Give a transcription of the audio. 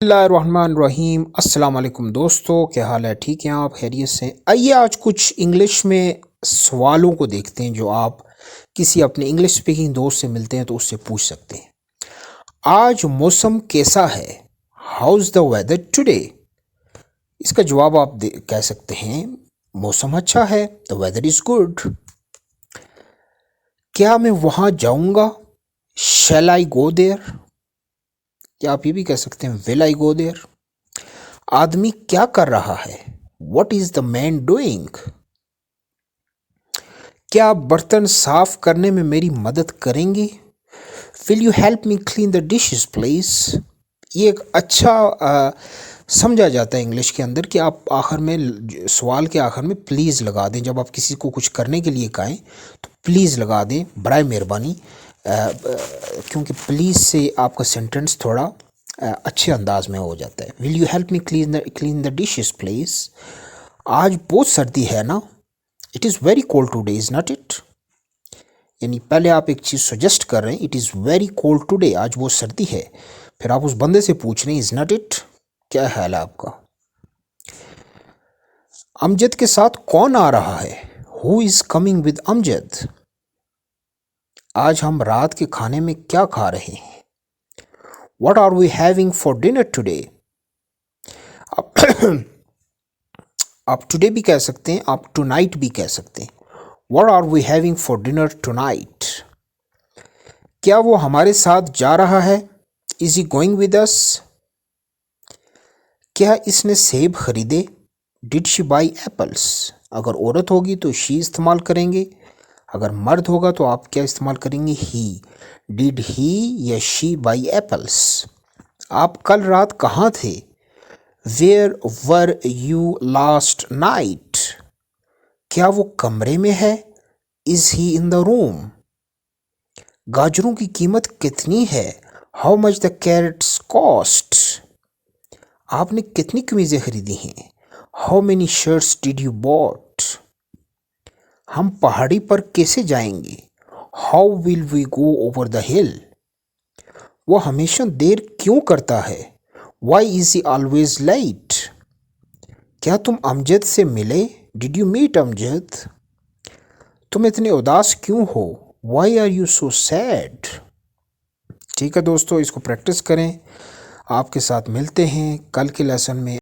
बिस्मिल्लाहिर्रहमानिर्रहीम। अस्सलाम वालेकुम दोस्तों, क्या हाल है? ठीक हैं आप? खैरियत से? आइए आज कुछ इंग्लिश में सवालों को देखते हैं जो आप किसी अपने इंग्लिश स्पीकिंग दोस्त से मिलते हैं तो उससे पूछ सकते हैं। आज मौसम कैसा है? How is the weather today? इसका जवाब आप कह सकते हैं मौसम अच्छा है, द वेदर इज़ गुड। क्या मैं वहाँ जाऊँगा? शैल आई गो देयर? या आप ये भी कह सकते हैं विल आई गो देयर? आदमी क्या कर रहा है? What is the man doing? क्या आप बर्तन साफ करने में मेरी मदद करेंगे? Will you help me clean the dishes please? ये एक अच्छा समझा जाता है इंग्लिश के अंदर कि आप आखिर में सवाल के आखिर में प्लीज़ लगा दें। जब आप किसी को कुछ करने के लिए कहें तो प्लीज़ लगा दें, बराए मेहरबानी। क्योंकि प्लीज़ से आपका सेंटेंस थोड़ा अच्छे अंदाज में हो जाता है। Will you help me clean the dishes please? आज बहुत सर्दी है ना? It is very cold today is not it? यानी पहले आप एक चीज़ सजेस्ट कर रहे हैं, it is very cold today, आज बहुत सर्दी है। फिर आप उस बंदे से पूछ रहे हैं इज़ नॉट इट? क्या हाल है आपका? अमजद के साथ कौन आ रहा है? Who is coming with Amjad? आज हम रात के खाने में क्या खा रहे हैं? What are we having for dinner today? आप टुडे भी कह सकते हैं, आप टुनाइट भी कह सकते हैं। What are we having for dinner tonight? क्या वो हमारे साथ जा रहा है? Is he going with us? क्या इसने सेब खरीदे? Did she buy apples? अगर औरत होगी तो she इस्तेमाल करेंगे, अगर मर्द होगा तो आप क्या इस्तेमाल करेंगे? he. Did he या she buy apples? आप कल रात कहाँ थे? Where were you last night? क्या वो कमरे में है? Is he in the room? गाजरों की कीमत कितनी है? How much the carrots cost? आपने कितनी कमीज़ें खरीदी हैं? How many shirts did you bought? हम पहाड़ी पर कैसे जाएंगे? How will we go over the hill? वो हमेशा देर क्यों करता है? Why is he always late? क्या तुम अमजद से मिले? Did you meet Amjad? तुम इतने उदास क्यों हो? Why are you so sad? ठीक है दोस्तों, इसको प्रैक्टिस करें। आपके साथ मिलते हैं कल के लेसन में।